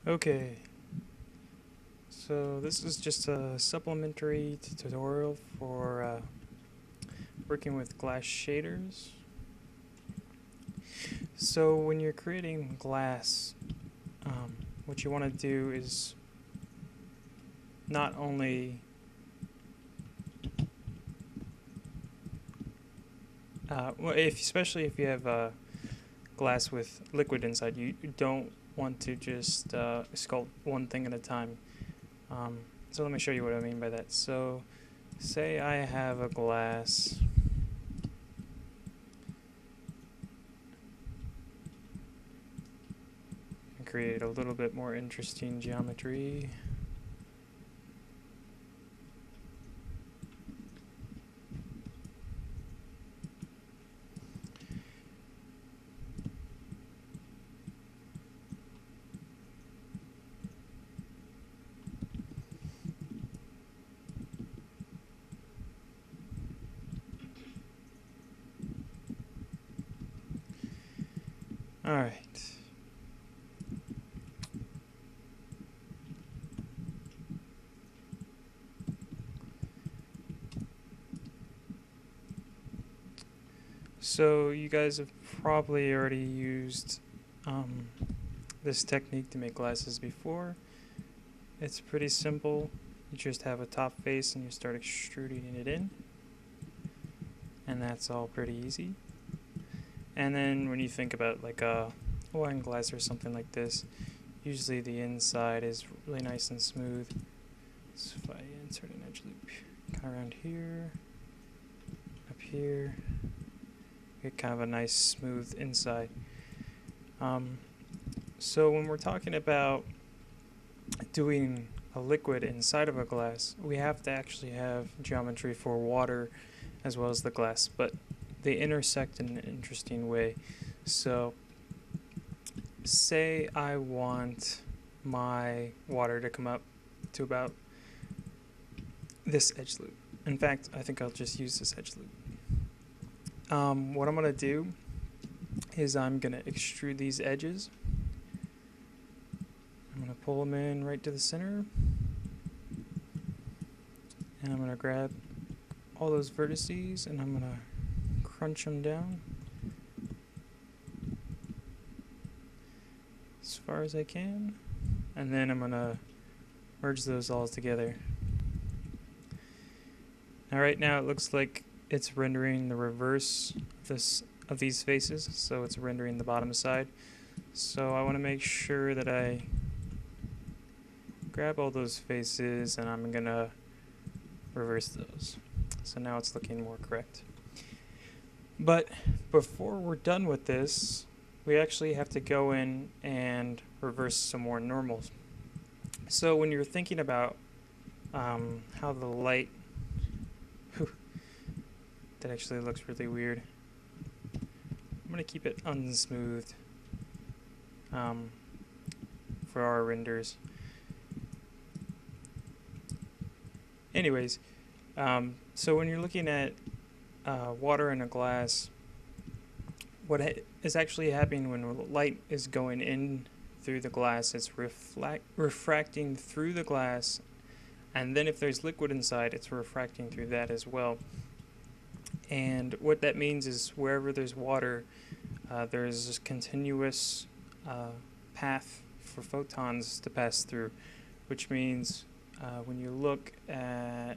Okay, so this is just a supplementary tutorial for working with glass shaders. So when you're creating glass, what you want to do is not only especially if you have glass with liquid inside, you don't want to just sculpt one thing at a time. So let me show you what I mean by that. So say I have a glass and create a little bit more interesting geometry. All right. So you guys have probably already used this technique to make glasses before. It's pretty simple. You just have a top face and you start extruding it in. And that's all pretty easy. And then when you think about like a wine glass or something like this, usually the inside is really nice and smooth. So if I insert an edge loop kind of around here, up here, get kind of a nice smooth inside. So when we're talking about doing a liquid inside of a glass, we have to actually have geometry for water as well as the glass, but they intersect in an interesting way. So say I want my water to come up to about this edge loop. In fact, I think I'll just use this edge loop. What I'm going to do is I'm going to extrude these edges. I'm going to pull them in right to the center. And I'm going to grab all those vertices and I'm going to crunch them down as far as I can. And then I'm going to merge those all together. Now right now it looks like it's rendering the reverse of these faces, so it's rendering the bottom side. So I want to make sure that I grab all those faces and I'm gonna reverse those. So now it's looking more correct. But before we're done with this, we actually have to go in and reverse some more normals. So when you're thinking about how the light that actually looks really weird. I'm going to keep it unsmoothed for our renders. Anyways, so when you're looking at water in a glass, what is actually happening when light is going in through the glass, it's refracting through the glass, and then if there's liquid inside, it's refracting through that as well. And what that means is wherever there's water, there's this continuous path for photons to pass through, which means when you look at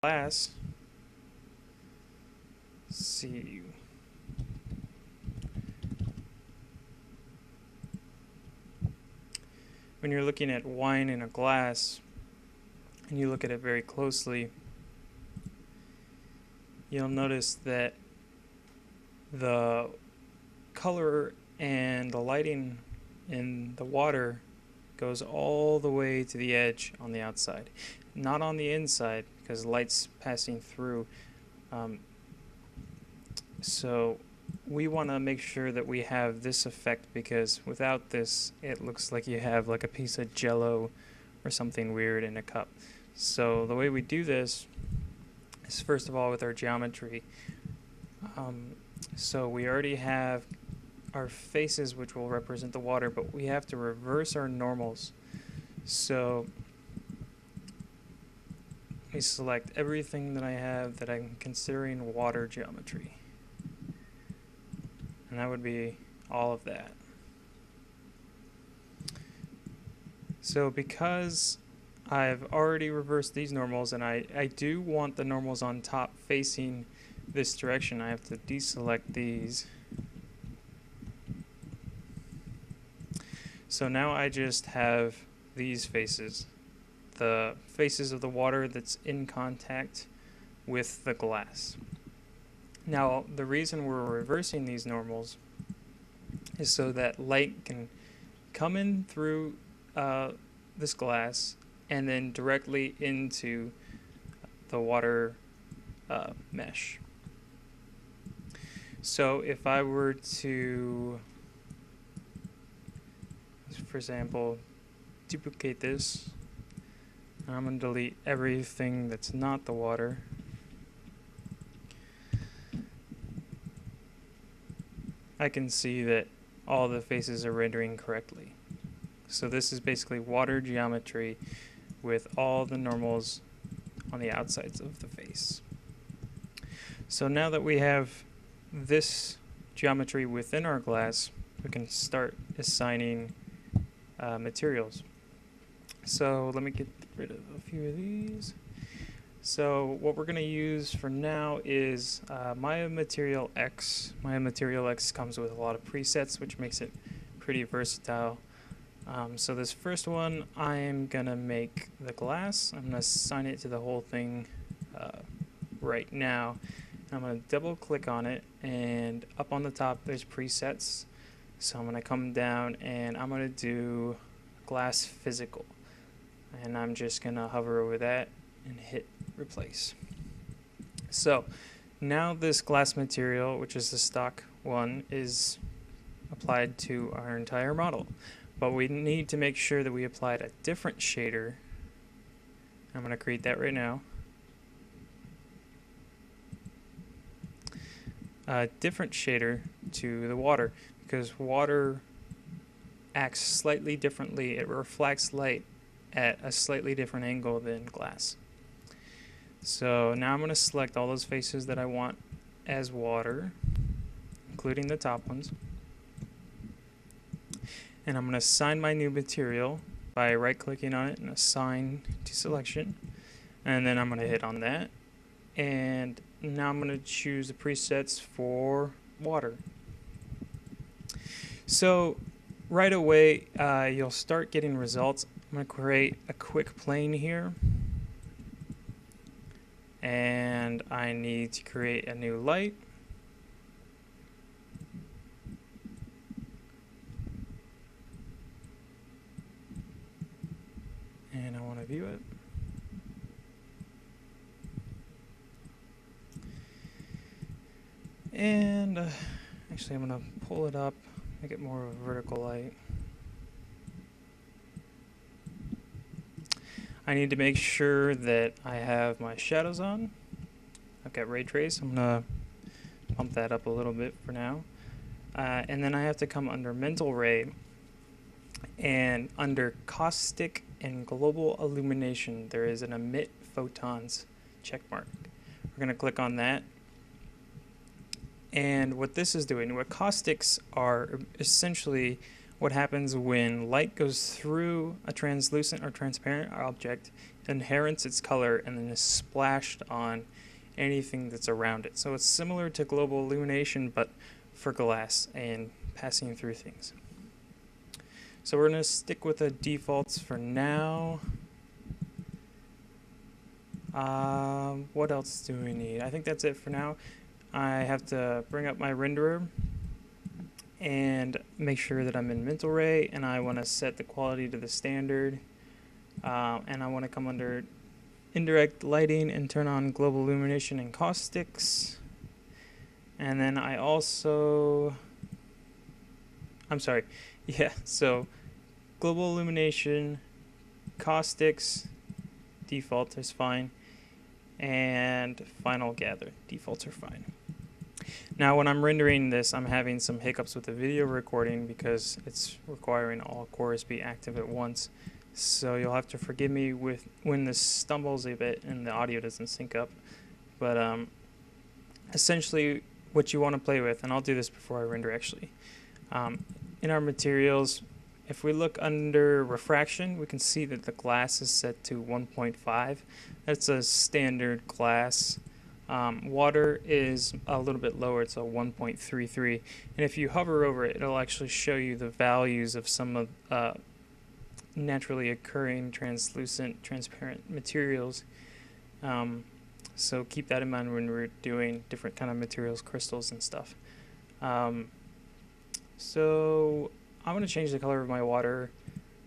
glass, see, when you're looking at wine in a glass, and you look at it very closely, you'll notice that the color and the lighting in the water goes all the way to the edge on the outside, not on the inside because light's passing through. So we want to make sure that we have this effect, because without this it looks like you have like a piece of jello or something weird in a cup. So the way we do this is first of all with our geometry. So we already have our faces, which will represent the water, but we have to reverse our normals. So we select everything that I have that I'm considering water geometry. And that would be all of that. So because I've already reversed these normals, and I do want the normals on top facing this direction, I have to deselect these. So now I just have these faces, the faces of the water that's in contact with the glass. Now, the reason we're reversing these normals is so that light can come in through this glass and then directly into the water mesh. So if I were to, for example, duplicate this, and I'm going to delete everything that's not the water. I can see that all the faces are rendering correctly. So this is basically water geometry with all the normals on the outsides of the face. So now that we have this geometry within our glass, we can start assigning materials. So let me get rid of a few of these. So what we're going to use for now is Maya Material X. Maya Material X comes with a lot of presets, which makes it pretty versatile. So this first one, I am going to make the glass. I'm going to assign it to the whole thing right now. I'm going to double click on it, and up on the top there's presets. So I'm going to come down and I'm going to do glass physical. And I'm just going to hover over that and hit replace. So now this glass material, which is the stock one, is applied to our entire model. But we need to make sure that we applied a different shader. I'm going to create that right now. A different shader to the water, because water acts slightly differently. It reflects light at a slightly different angle than glass. So now I'm going to select all those faces that I want as water, including the top ones. And I'm going to assign my new material by right-clicking on it and assign to selection. And then I'm going to hit on that. And now I'm going to choose the presets for water. So right away, you'll start getting results. I'm going to create a quick plane here. And I need to create a new light. And I want to view it. And actually I'm going to pull it up, make it more of a vertical light. I need to make sure that I have my shadows on. I've got ray trace. I'm going to pump that up a little bit for now. And then I have to come under mental ray and under caustic and global illumination there is an emit photons check mark. We're going to click on that. And what this is doing, what caustics are essentially what happens when light goes through a translucent or transparent object, inherits its color, and then is splashed on anything that's around it. So it's similar to global illumination, but for glass and passing through things. So we're going to stick with the defaults for now. What else do we need? I think that's it for now. I have to bring up my renderer and make sure that I'm in mental ray, and I want to set the quality to the standard, and I want to come under indirect lighting and turn on global illumination and caustics. And then I also, so global illumination, caustics, default is fine, and final gather, defaults are fine. Now when I'm rendering this, I'm having some hiccups with the video recording because it's requiring all cores be active at once. So you'll have to forgive me with when this stumbles a bit and the audio doesn't sync up. But essentially what you want to play with, and I'll do this before I render actually. In our materials, if we look under refraction, we can see that the glass is set to 1.5. That's a standard glass. Water is a little bit lower, it's a 1.33. And if you hover over it, it'll actually show you the values of some of naturally occurring translucent, transparent materials. So keep that in mind when we're doing different kind of materials, crystals and stuff. So I'm going to change the color of my water.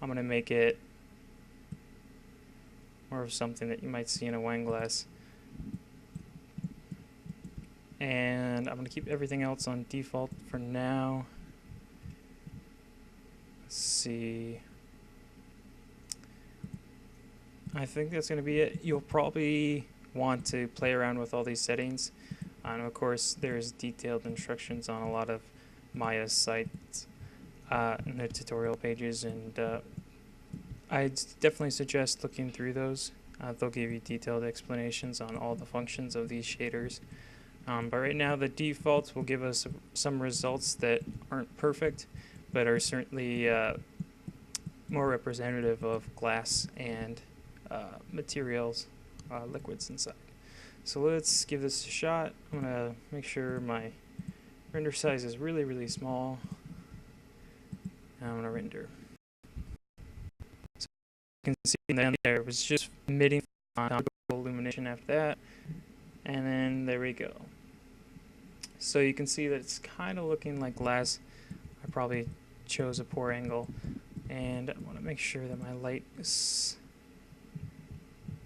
I'm going to make it more of something that you might see in a wine glass. And I'm going to keep everything else on default for now. Let's see. I think that's going to be it. You'll probably want to play around with all these settings. And of course, there's detailed instructions on a lot of Maya's sites in the tutorial pages, and I'd definitely suggest looking through those. They'll give you detailed explanations on all the functions of these shaders. But right now the defaults will give us some results that aren't perfect, but are certainly more representative of glass and materials, liquids inside. So let's give this a shot. I'm going to make sure my render size is really, really small. And I'm going to render. So you can see down there it was just emitting illumination after that. And then there we go. So you can see that it's kind of looking like glass. I probably chose a poor angle. And I want to make sure that my light is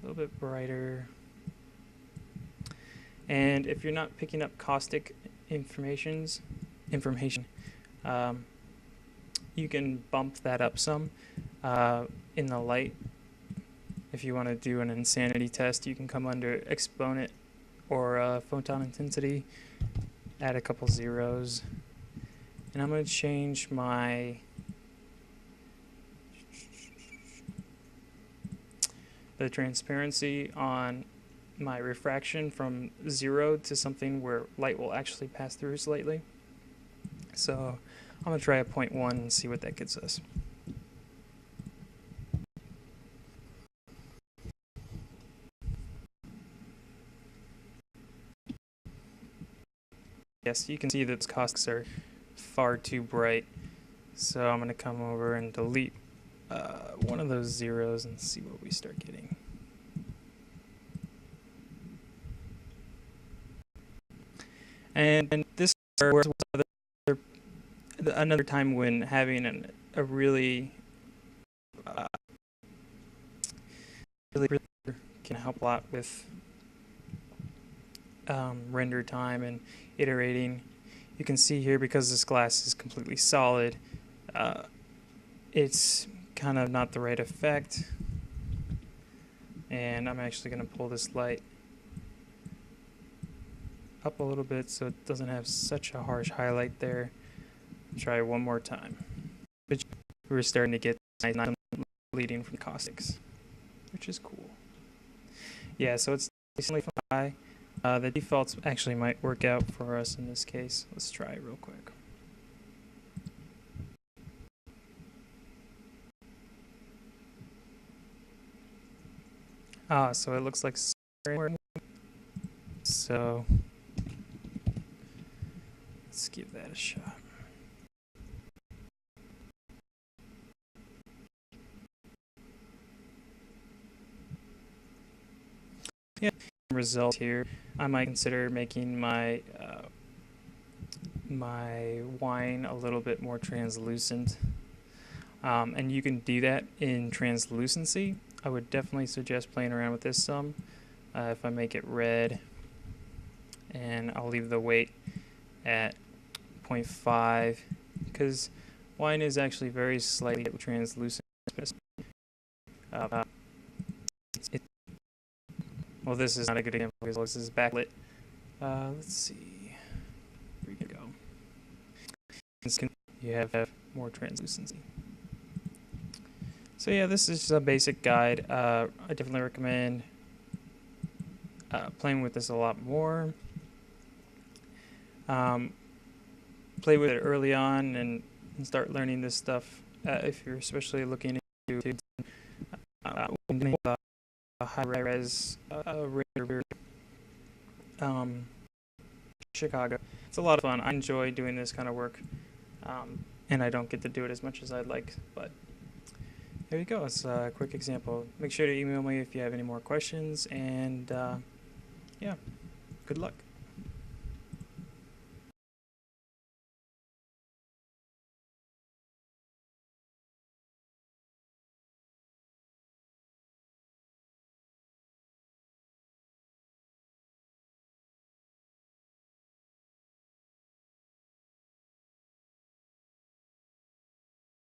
a little bit brighter. And if you're not picking up caustic information, you can bump that up some in the light. If you want to do an insanity test, you can come under exponent or photon intensity, add a couple zeros, and I'm going to change the transparency on my refraction from 0 to something where light will actually pass through slightly. So I'm going to try a 0.1 and see what that gets us. Yes, you can see that the caustics are far too bright. So I'm going to come over and delete one of those zeros and see what we start getting. And this was another time when having a really can help a lot with render time and iterating. You can see here, because this glass is completely solid, it's kind of not the right effect. And I'm actually going to pull this light up a little bit so it doesn't have such a harsh highlight there. Try one more time. But we're starting to get nice bleeding from caustics, which is cool. Yeah, so it's decently high. The defaults actually might work out for us in this case. Let's try it real quick. So it looks like so let's give that a shot. Yeah, result here. I might consider making my my wine a little bit more translucent, and you can do that in translucency. I would definitely suggest playing around with this some. If I make it red, and I'll leave the weight at 0.5, because wine is actually very slightly translucent. Well, this is not a good example because this is backlit. Let's see. you have more translucency. So yeah, this is just a basic guide. I definitely recommend playing with this a lot more. Play with it early on and start learning this stuff if you're especially looking into high res Chicago. It's a lot of fun. I enjoy doing this kind of work, and I don't get to do it as much as I'd like, but there you go. It's a quick example. Make sure to email me if you have any more questions, and yeah, good luck.